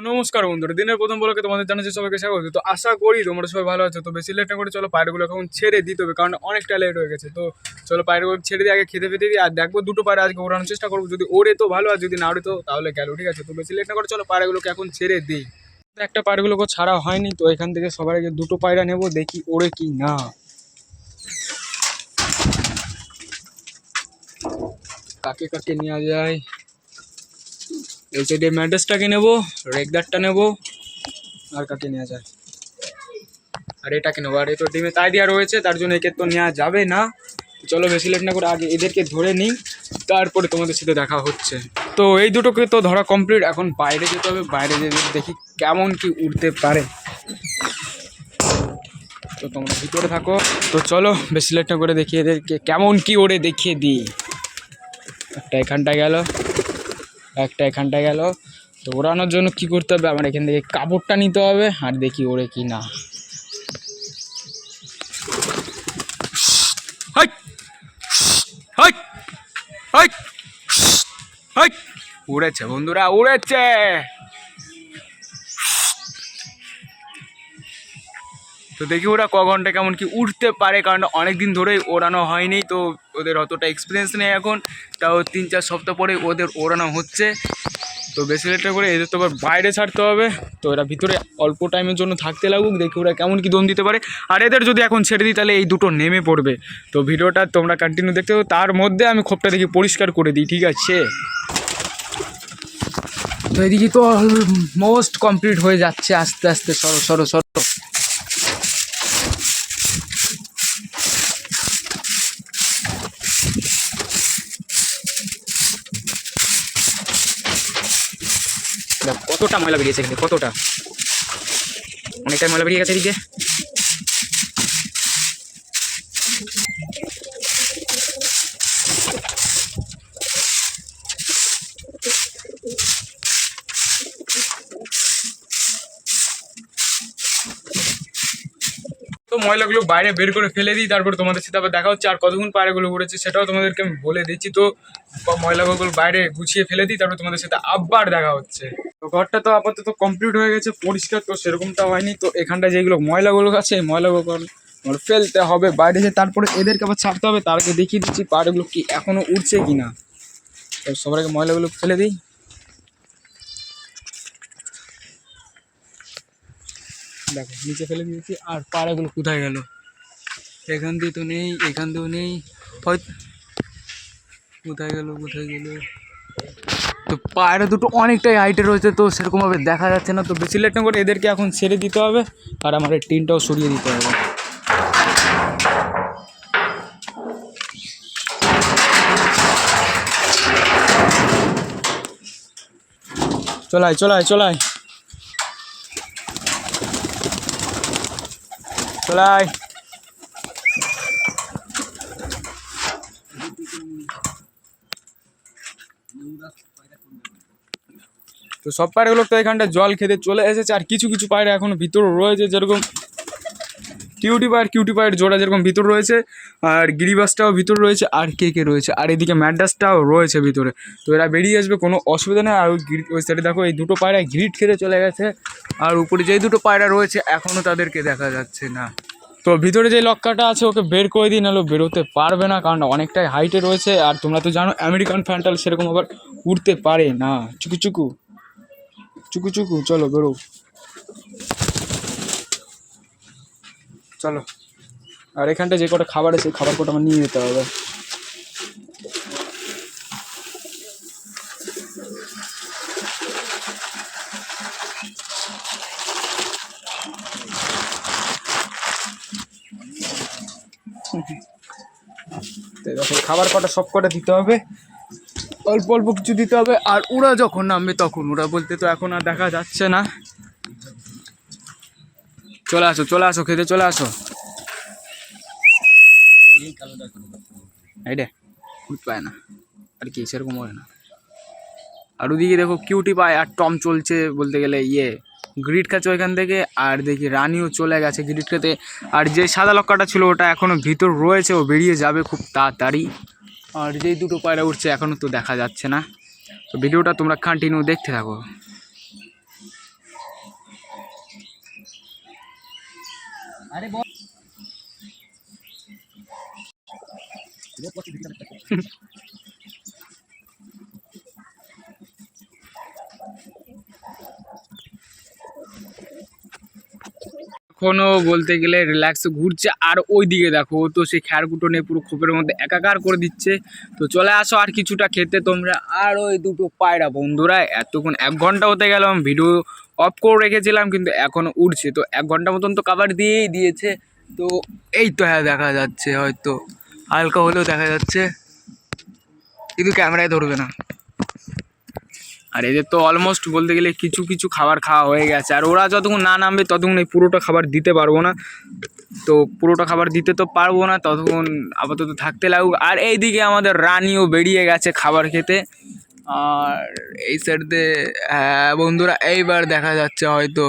নমস্কার বন্ধুরা, দিনের প্রথম ব্লগে তোমাদের জানাচ্ছি সবাইকে স্বাগত। তো আশা করি তোমরা সবাই ভালো আছো। তো বেশি লেট না করে চলো পায়রাগুলো এখন ছেড়ে দিতে হবে, কারণ অনেকটা লেট হয়ে গেছে। তো চলো পায়রাগুলো ছেড়ে দিয়ে আগে খেতে ফেতে দিই, আর দেখবো দুটো পায়রা আজকে ওড়ানোর চেষ্টা করবো। যদি ওড়ে তো ভালো, আর যদি না ওড়ে তো তাহলে গেল, ঠিক আছে। তো বেশি লেট না করে চলো পায়রাগুলোকে এখন ছেড়ে দিই। একটা পায়রাগুলোকে ছাড়া হয়নি, তো এখান থেকে সবার আগে দুটো পায়রা নেবো, দেখি ওড়ে কি না। কাকে কাকে নেওয়া যায়? এই সাইডে ম্যাড্রেসটাকে নেবো, রেগদারটা নেবো, আর কাকে নেওয়া যায়? আর এটাকে নেবো। আর এ তো ডিমে তাই দেওয়া রয়েছে, তার জন্য একে তো নেওয়া যাবে না। চলো বেশি লেট না করে আগে এদেরকে ধরে নিই, তারপরে তোমাদের সাথে দেখা হচ্ছে। তো এই দুটোকে তো ধরা কমপ্লিট, এখন বাইরে যেতে হবে। বাইরে যেতে দেখি কেমন কি উঠতে পারে। তো তোমরা ভিতরে থাকো। তো চলো বেশি লেট না করে দেখি এদেরকে কেমন কি ওড়ে দেখিয়ে দিই। একটা এখানটায় গেল, একটা এখানটায় গেল। তো ওড়ানোর জন্য কি করতে হবে, আমার এখান থেকে কাপড়টা নিতে হবে, আর দেখি ওড়ে কি না। উড়েছে বন্ধুরা, উড়েছে। তো দেখি ওরা ক ঘন্টা কেমন কি উঠতে পারে, কারণ অনেক দিন ধরেই ওড়ানো হয়নি, তো ওদের অতটা এক্সপিরিয়েন্স নেই এখন। তাও 3-4 সপ্তাহ পরে ওদের ওড়ানো হচ্ছে। তো বেশি লেটটা করে এদের তো আবার বাইরে ছাড়তে হবে। তো এরা ভিতরে অল্প টাইমের জন্য থাকতে লাগুক, দেখি ওরা কেমন কি দম দিতে পারে। আর এদের যদি এখন ছেড়ে দিই তাহলে এই দুটো নেমে পড়বে। তো ভিডিওটা তোমরা কন্টিনিউ দেখতে হবে, তার মধ্যে আমি খোপটা দেখি পরিষ্কার করে দিই, ঠিক আছে। তো এদিকে তো অলমোস্ট কমপ্লিট হয়ে যাচ্ছে আস্তে আস্তে। সরো সরো সরো। কতটা ময়লা বেরিয়েছে এখানে, কতটা, অনেকটাই ময়লা বেরিয়ে গেছে এদিকে। তো ময়লাগুলো বাইরে বের করে ফেলে দিই, তারপর তোমাদের সাথে আবার দেখা হচ্ছে। আর কতক্ষণ পায়রাগুলো উড়েছে সেটাও তোমাদেরকে আমি বলে দিচ্ছি। তো ময়লাগুলো বাইরে গুছিয়ে ফেলে দিই, তারপর তোমাদের সাথে আবার দেখা হচ্ছে। তো ঘরটা তো আপাতত কমপ্লিট হয়ে গেছে, পরিষ্কার তো সেরকমটা হয়নি। তো এখানটায় যেগুলো ময়লাগুলো আছে, এই ময়লাগুলো ফেলতে হবে বাইরে যে, তারপরে এদেরকে আবার ছাড়তে হবে। তার আগে দেখিয়ে দিচ্ছি পায়রাগুলো কি এখনো উড়ছে কিনা। তো সবার আগে ময়লাগুলো ফেলে দিই। দেখো নিচে ফেলে দিয়েছি। আর পায়রাগুলো কোথায় গেল? এখান দিয়ে তো নেই, এখান দিয়েও নেই, হয়তো কোথায় গেল, কোথায় গেল। তো পায়রা দুটো অনেকটাই হাইটে রয়েছে, তো সেরকমভাবে দেখা যাচ্ছে না। তো বেশি লেট না করে এদেরকে এখন ছেড়ে দিতে হবে, আর আমার এই টিনটাও সরিয়ে দিতে হবে। চলাই চলাই চলাই চলাই। তো সব পায়রাগুলো তো এখানটা জল খেতে চলে এসেছে, আর কিছু কিছু পায়রা এখনো ভিতরে রয়েছে, যেরকম কিউটি পায়ের জোড়া যেরকম ভিতর রয়েছে, আর গিরিবাসটাও ভিতর রয়েছে, আর কে রয়েছে, আর এদিকে ম্যাড্রাসটাও রয়েছে ভিতরে। তো এরা বেরিয়ে আসবে, কোনো অসুবিধা নেই। আর ওই সাইডে দেখো এই দুটো পায়রা গ্রিট খেতে চলে গেছে, আর উপরে যেই দুটো পায়রা রয়েছে এখনও তাদেরকে দেখা যাচ্ছে না। তো ভিতরে যে লক্কাটা আছে ওকে বের করে দিই, নাহলে বেরোতে পারবে না, কারণ অনেকটাই হাইটে রয়েছে। আর তোমরা তো জানো আমেরিকান ফ্যান্টাল সেরকম আবার উঠতে পারে না। চুকু চুকু চুকু চুকু, চলো বেরো, চলো। আর এখানটা যে কটা খাবার আছে খাবার কটা আমার নিয়ে যেতে হবে। দেখো খাবার কটা সব কটা দিতে হবে, অল্প অল্প কিছু দিতে হবে। আর ওরা যখন নামবে তখন, ওরা বলতে তো এখন আর দেখা যাচ্ছে না। চলে আসো চলে আসো, খেতে চলে আসো। এই রে উঠতে পায় না, আর কি সেরকম হয় না। আর ওদিকে দেখো কিউটি পায়, আর টম চলছে বলতে গেলে গ্রিড খাচ্ছে ওইখান থেকে। আর দেখি রানিও চলে গেছে গ্রিড খেতে। আর যে সাদা লক্কাটা ছিল ওটা এখনও ভিতর রয়েছে, ও বেরিয়ে যাবে খুব তাড়াতাড়ি। আর যেই দুটো পায়রা উঠছে এখনও তো দেখা যাচ্ছে না। তো ভিডিওটা তোমরা কন্টিনিউ দেখতে থাকো। এখনো বলতে গেলে রিল্যাক্সে ঘুরছে, আর ওই দিকে দেখো ও তো সেই খ্যারকুটো নিয়ে পুরো খোপের মধ্যে একাকার করে দিচ্ছে। তো চলে আসো আর কিছুটা খেতে তোমরা। আর ওই দুটো পায়রা বন্ধুরা এতক্ষণ 1 ঘন্টা হতে গেলাম, ভিডিও অফ করে রেখেছিলাম কিন্তু এখনো উঠছে। তো 1 ঘন্টা মতন তো কাভার দিয়েই দিয়েছে। তো এই তো হ্যাঁ দেখা যাচ্ছে, হয়তো হালকা হলেও দেখা যাচ্ছে, কিন্তু ক্যামেরায় ধরবে না। আর এদের তো অলমোস্ট বলতে গেলে কিছু কিছু খাবার খাওয়া হয়ে গেছে, আর ওরা যতক্ষণ না নামবে ততক্ষণ এই পুরোটা খাবার দিতে পারবো না। তো পুরোটা খাবার দিতে তো পারবো না, ততক্ষণ আপাতত থাকতে লাগুক। আর এইদিকে আমাদের রানীও বেরিয়ে গেছে খাবার খেতে। আর এই সাইড দিয়ে হ্যাঁ বন্ধুরা এইবার দেখা যাচ্ছে হয়তো,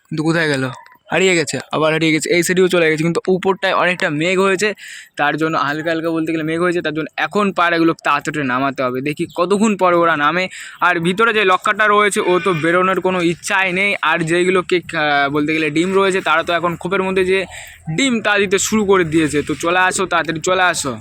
কিন্তু কোথায় গেল, হারিয়ে গেছে, আবার হারিয়ে গেছে। এই সাইডেও চলে গেছে, কিন্তু উপরটায় অনেকটা মেঘ হয়েছে, তার জন্য হালকা হালকা বলতে গেলে মেঘ হয়েছে, তার জন্য এখন পায়রাগুলো তাড়াতাড়ি নামাতে হবে। দেখি কতক্ষণ পরে ওরা নামে। আর ভিতরে যে লক্কাটা রয়েছে ও তো বেরোনোর কোনো ইচ্ছাই নেই। আর যেইগুলোকে বলতে গেলে ডিম রয়েছে তারা তো এখন খোপের মধ্যে যে ডিম তা দিতে শুরু করে দিয়েছে। তো চলে আসো, তাড়াতাড়ি চলে আসো।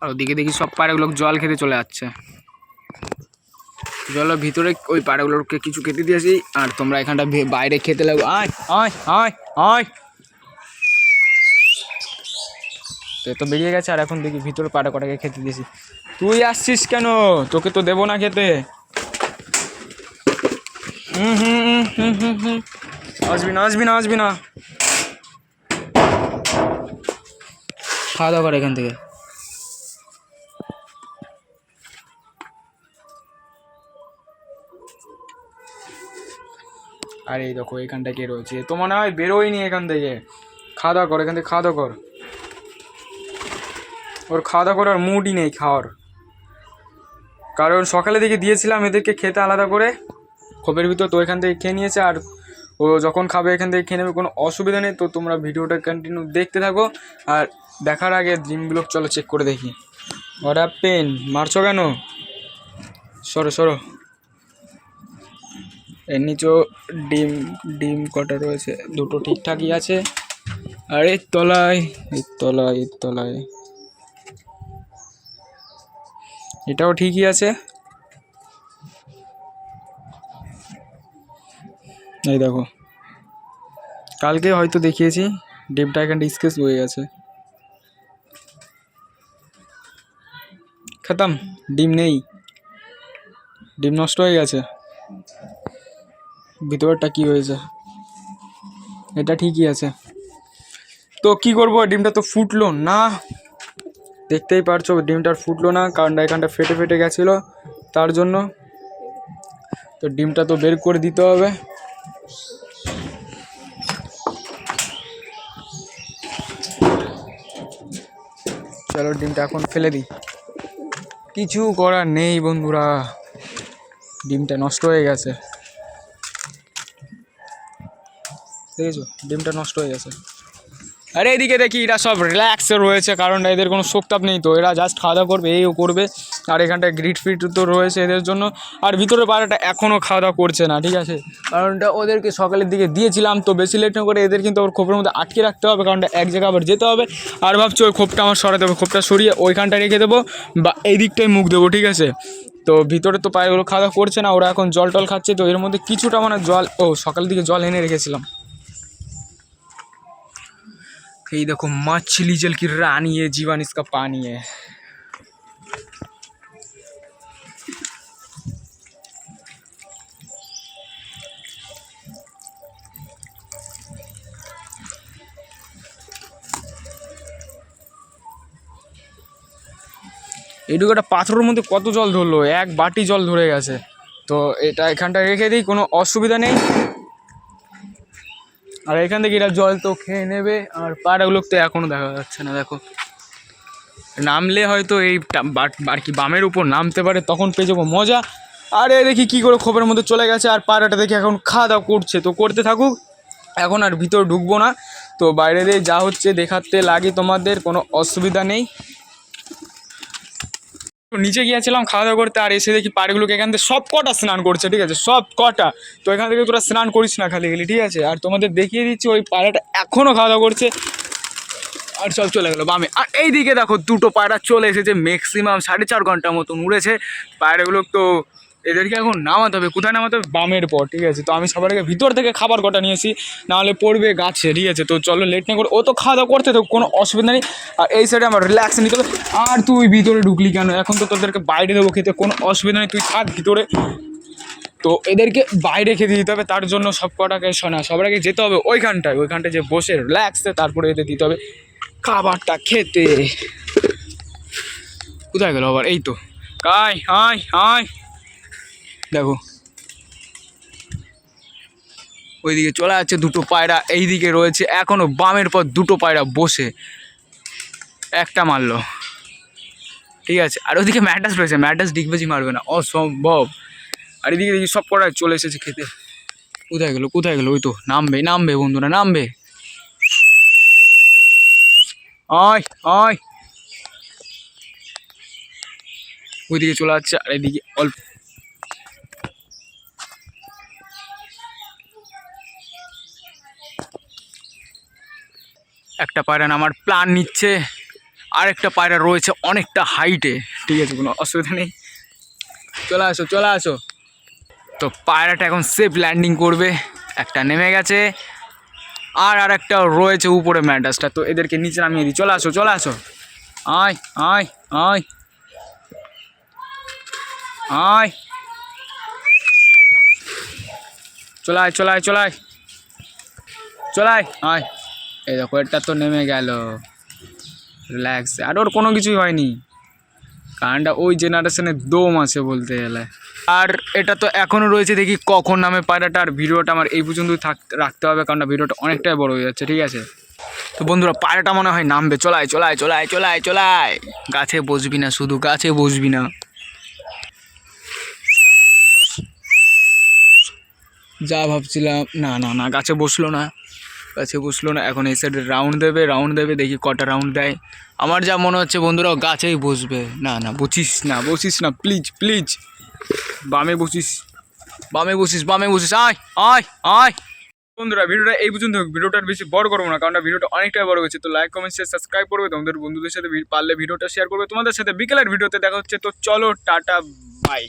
আর ওদিকে দেখি সব পায়রাগুলো জল খেতে চলে যাচ্ছে। জলের ভিতরে ওই পায়রাগুলোকে কিছু খেতে দিয়েছি, আর তোমরা এখানটা বাইরে খেতে লাগো। আয় আয় আয় আয়। তো বেরিয়ে গেছে, আর এখন দেখি ভিতরে পায়রা কটাকে খেতে দিয়েছি। তুই আসছিস কেন? তোকে তো দেবো না খেতে। হুম হুম হুম হুম হুম হুম, আসবি না আসবি না আসবি না। খাওয়া দাওয়া করে এখান থেকে। আর এই দেখো এখানটা কে রয়েছে, তো মনে হয় বেরোয়নি এখান থেকে। খাওয়া দাওয়া কর, এখান থেকে খাওয়া দাওয়া কর। ওর খাওয়া দাওয়া করার মুডই নেই খাওয়ার, কারণ সকালে দিকে দিয়েছিলাম এদেরকে খেতে আলাদা করে খোপের ভিতর, তো এখান থেকে খেয়ে নিয়েছে। আর ও যখন খাবে এখান থেকে খেয়ে নেবে, কোনো অসুবিধা নেই। তো তোমরা ভিডিওটা কন্টিনিউ দেখতে থাকো। আর দেখার আগে ডিমগুলো চলো চেক করে দেখি। ওরা পেন মারছো কেন? সরো সরো। এর নিচেও ডিম ডিম কটা রয়েছে, দুটো ঠিকঠাকই আছে। আর এর তলায় এর তলায় এর তলায় এটাও ঠিকই আছে। এই দেখো কালকে হয়তো দেখিয়েছি, ডিমটা এখানটা স্কেচ হয়ে গেছে। খতম, ডিম নেই, ডিম নষ্ট হয়ে গেছে। ভিতরটা কি হয়েছে, এটা ঠিকই আছে। তো কি করবো, ডিমটা তো ফুটলো না, দেখতেই পারছো ডিমটা ফুটলো না, কারণ এখানটা ফেটে ফেটে গেছিলো, তার জন্য। তো ডিমটা তো বের করে দিতে হবে। চলো ডিমটা এখন ফেলে দিই, কিছু করার নেই বন্ধুরা, ডিমটা নষ্ট হয়ে গেছে। দেখেছো ডিমটা নষ্ট হয়ে গেছে। আরে এদিকে দেখি এরা সব রিল্যাক্সে রয়েছে, কারণ এদের কোনো শোকতাপ নেই, তো এরা জাস্ট খাওয়া দাওয়া করবে, এইও করবে। আর এখানটায় গ্রিট ফিট তো রয়েছে এদের জন্য। আর ভিতরে পায়রাটা এখনও খাওয়া দাওয়া করছে না, ঠিক আছে, কারণটা ওদেরকে সকালের দিকে দিয়েছিলাম। তো বেশি লেট না করে এদের কিন্তু ওর খোপের মধ্যে আটকে রাখতে হবে, কারণটা এক জায়গায় আবার যেতে হবে। আর ভাবছি ওই খোপটা আমার সরাতে হবে, খোপটা সরিয়ে ওইখানটা রেখে দেবো, বা এই দিকটাই মুখ দেবো, ঠিক আছে। তো ভিতরে তো পায়রাগুলো খাওয়া দাওয়া করছে না, ওরা এখন জল টল খাচ্ছে। তো এর মধ্যে কিছুটা মানে জল, সকালের দিকে জল এনে রেখেছিলাম। ये देखो मछली जल की रानी है, जीवन इसका पानी है। এইটুকু একটা পাথরের মধ্যে কত জল ধরলো, 1 বাটি জল ধরে গেছে। তো এটা এখানটা রেখে দিই, কোনো অসুবিধা নেই। আর এখান থেকে এরা জল তো খেয়ে নেবে। আর পায়রাগুলো তো এখনও দেখা যাচ্ছে না, দেখো নামলে হয়তো এই আর কি বামের উপর নামতে পারে, তখন পেয়ে যাবো মজা। আর এ দেখি কী করে খোপের মধ্যে চলে গেছে। আর পায়রাটা দেখি এখন খাওয়া দাওয়া করছে, তো করতে থাকুক, এখন আর ভিতর ঢুকবো না। তো বাইরে দিয়ে যা হচ্ছে দেখাতে লাগে তোমাদের, কোনো অসুবিধা নেই। নিচে গিয়েছিলাম খাওয়া দাওয়া করতে, আর এসে দেখি পায়রাগুলোকে এখান থেকে সব কটা স্নান করছে, ঠিক আছে, সব কটা। তো এখান থেকে তোরা স্নান করিস না খালি গেলি, ঠিক আছে। আর তোমাদের দেখিয়ে দিচ্ছি ওই পায়রাটা এখনও খাওয়া দাওয়া করছে। আর সব চলে গেলো বামে। আর এই দিকে দেখো দুটো পায়রা চলে এসেছে, ম্যাক্সিমাম 4.5 ঘন্টার মতন উড়েছে পায়রাগুলো। তো এদেরকে এখন নামাতে হবে, কোথায় নামাতে হবে, বামের পর, ঠিক আছে। তো আমি সবার আগে ভিতর থেকে খাবার কটা নিয়েছি, নাহলে পড়বে গাছে, ঠিক আছে। তো চলো লেট না করে, ও তো খাওয়া দাওয়া করতে তো কোনো অসুবিধা নেই। আর এই সাইডে আমার রিল্যাক্স নিতে হবে। আর তুই ভিতরে ঢুকলি কেন? এখন তো তোদেরকে বাইরে দেবো খেতে, কোনো অসুবিধা নেই, তুই থাক ভিতরে। তো এদেরকে বাইরে খেতে দিতে হবে, তার জন্য সব কটাকে শোনা সবার আগে যেতে হবে ওইখানটায় যে বসে রিল্যাক্সে, তারপরে এদের দিতে হবে খাবারটা খেতে। কোথায় গেল আবার? এই তো আয় আয় আয়, দেখো ওইদিকে চলে যাচ্ছে দুটো পায়রা, এইদিকে রয়েছে এখনো বামের পর দুটো পায়রা বসে, একটা মারলো, ঠিক আছে। আর ওইদিকে ম্যাডাস রয়েছে, ম্যাডাস ডিগবাজি মারবে না, অসম্ভব। আর এদিকে দেখি সব কটা চলে এসেছে খেতে। কোথায় গেলো কোথায় গেলো? ওই তো নামবে নামবে বন্ধুরা, নামবে। আয় আয়, ওইদিকে চলে যাচ্ছে। আর এদিকে অল্প একটা পায়রা নামার প্ল্যান নিচ্ছে, আর একটা পায়রা রয়েছে অনেকটা হাইটে, ঠিক আছে, কোনো অসুবিধা নেই। চলে আসো চলে আসো। তো পায়রাটা এখন সেফ ল্যান্ডিং করবে, একটা নেমে গেছে, আর একটা রয়েছে উপরে ম্যাডাসটা। তো এদেরকে নিচে নামিয়ে দিই, চলে আসো চলে আসো। আয় আয় আয় আয়, চলায় চলায় চলায় চলায় আয়। এই দেখো এটা তো নেমে গেল রিল্যাক্স, আর ওর কোনো কিছুই হয়নি, কারণটা ওই জেনারেশনের দম আছে বলতে গেলে। আর এটা তো এখনও রয়েছে, দেখি কখন নামে পায়রাটা। আর ভিডিওটা আমার এই পর্যন্ত রাখতে হবে, কারণ ভিডিওটা অনেকটাই বড় হয়ে যাচ্ছে, ঠিক আছে। তো বন্ধুরা পায়রাটা মনে হয় নামবে, চলায় চলায় চলায় চলায় চলায়। গাছে বসবি না, শুধু গাছে বসবি না, যা ভাবছিলাম। না না না, গাছে বসলো না, গাছে বসলো না। এখন এই সাইডে রাউন্ড দেবে, দেখি কটা রাউন্ড দেয়। আমার যা মনে হচ্ছে বন্ধুরা গাছেই বসবে। না না, বসিস না প্লিজ প্লিজ, বামে বসিস বামে বসিস বামে বসিস, আয় আয় আয়। বন্ধুরা ভিডিওটা এই পর্যন্ত, ভিডিওটা বেশি বড় করবো না, কারণ ভিডিওটা অনেকটাই বড় হয়েছে। তো লাইক কমেন্ট শেয়ার সাবস্ক্রাইব করবে, তোমাদের বন্ধুদের সাথে পারলে ভিডিওটা শেয়ার করবে। তোমাদের সাথে বিকেলের ভিডিওতে দেখা হচ্ছে। তো চলো টাটা বাই।